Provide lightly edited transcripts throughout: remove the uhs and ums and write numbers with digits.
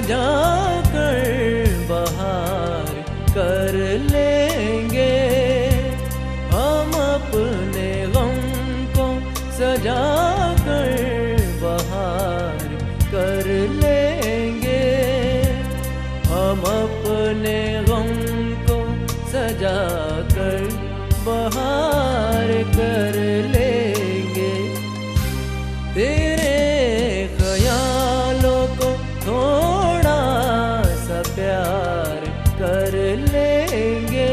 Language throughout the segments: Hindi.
सजा कर बहार कर लेंगे। हम अपने गम को सजा कर बहार कर लेंगे। हम अपने गम को सजा कर बहार कर लेंगे। तेरे ख्यालों को थोड़ा सा प्यार कर लेंगे।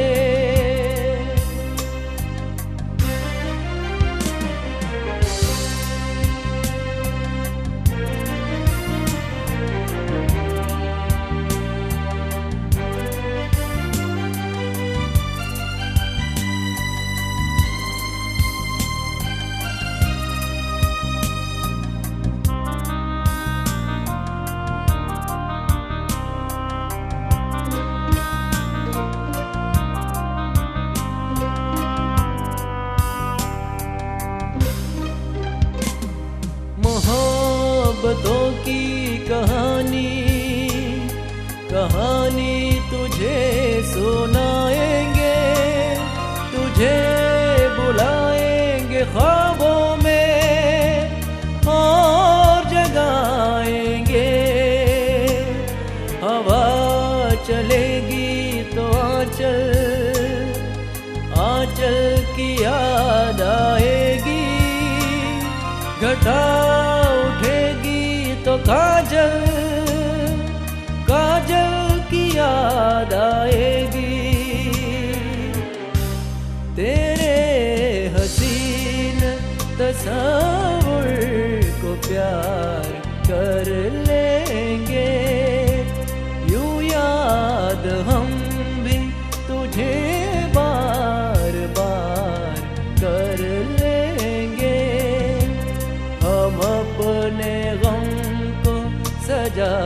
मोहब्बतों की कहानी तुझे सुनाएंगे। तुझे बुलाएंगे ख्वाबों में और जगाएंगे। हवा चलेगी तो आंचल की याद आएगी। घटा उठेगी तो काजल की याद आएगी। तेरे हसीन तस्वुर को प्यार कर लेंगे। यूं याद हम भी तुझे बार बार कर लेंगे। हम अपने गम को सजा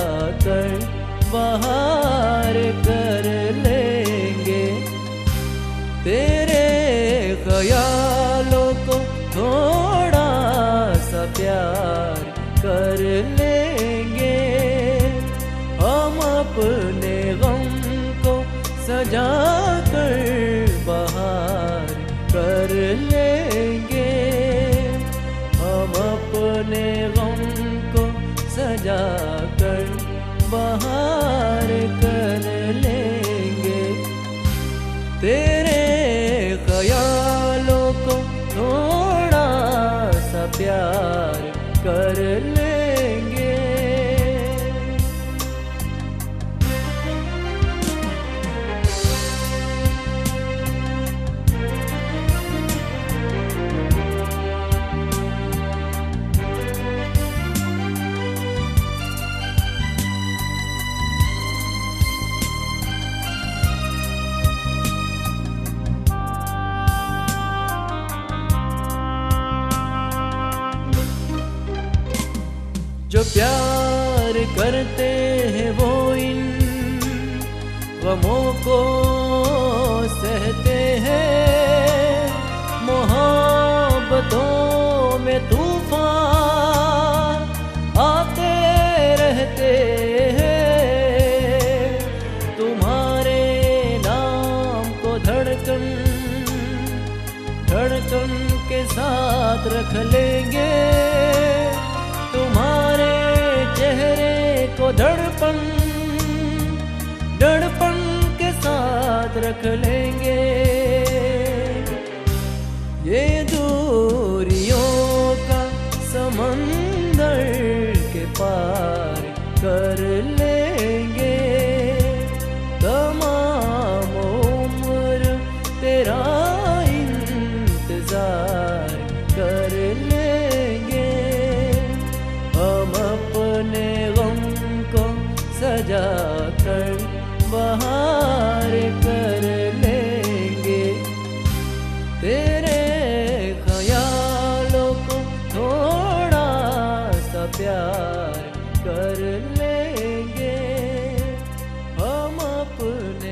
कर बहार कर लेंगे। तेरे ख्यालों को थोड़ा सा प्यार कर लेंगे। हम अपने गम को सजा कर बहार कर लेंगे। हम अपने गम को सजा कर बहार कर लेंगे। तेरे ख्यालों को थोड़ा सा प्यार कर लेंगे। जो प्यार करते हैं वो इन गमों को सहते हैं। मोहब्बतों में तूफान आते रहते हैं। तुम्हारे नाम को धड़कन के साथ रख लेंगे। तुम्हारे चेहरे को दर्पण के साथ रख लेंगे। ये दूरियों का समंदर के पार कर लेंगे। तमाम उम्र तेरा इंतजार कर लेंगे। हम अपने गम को सजा कर बहार कर लेंगे। तेरे ख्यालों को थोड़ा सा प्यार कर लेंगे। हम अपने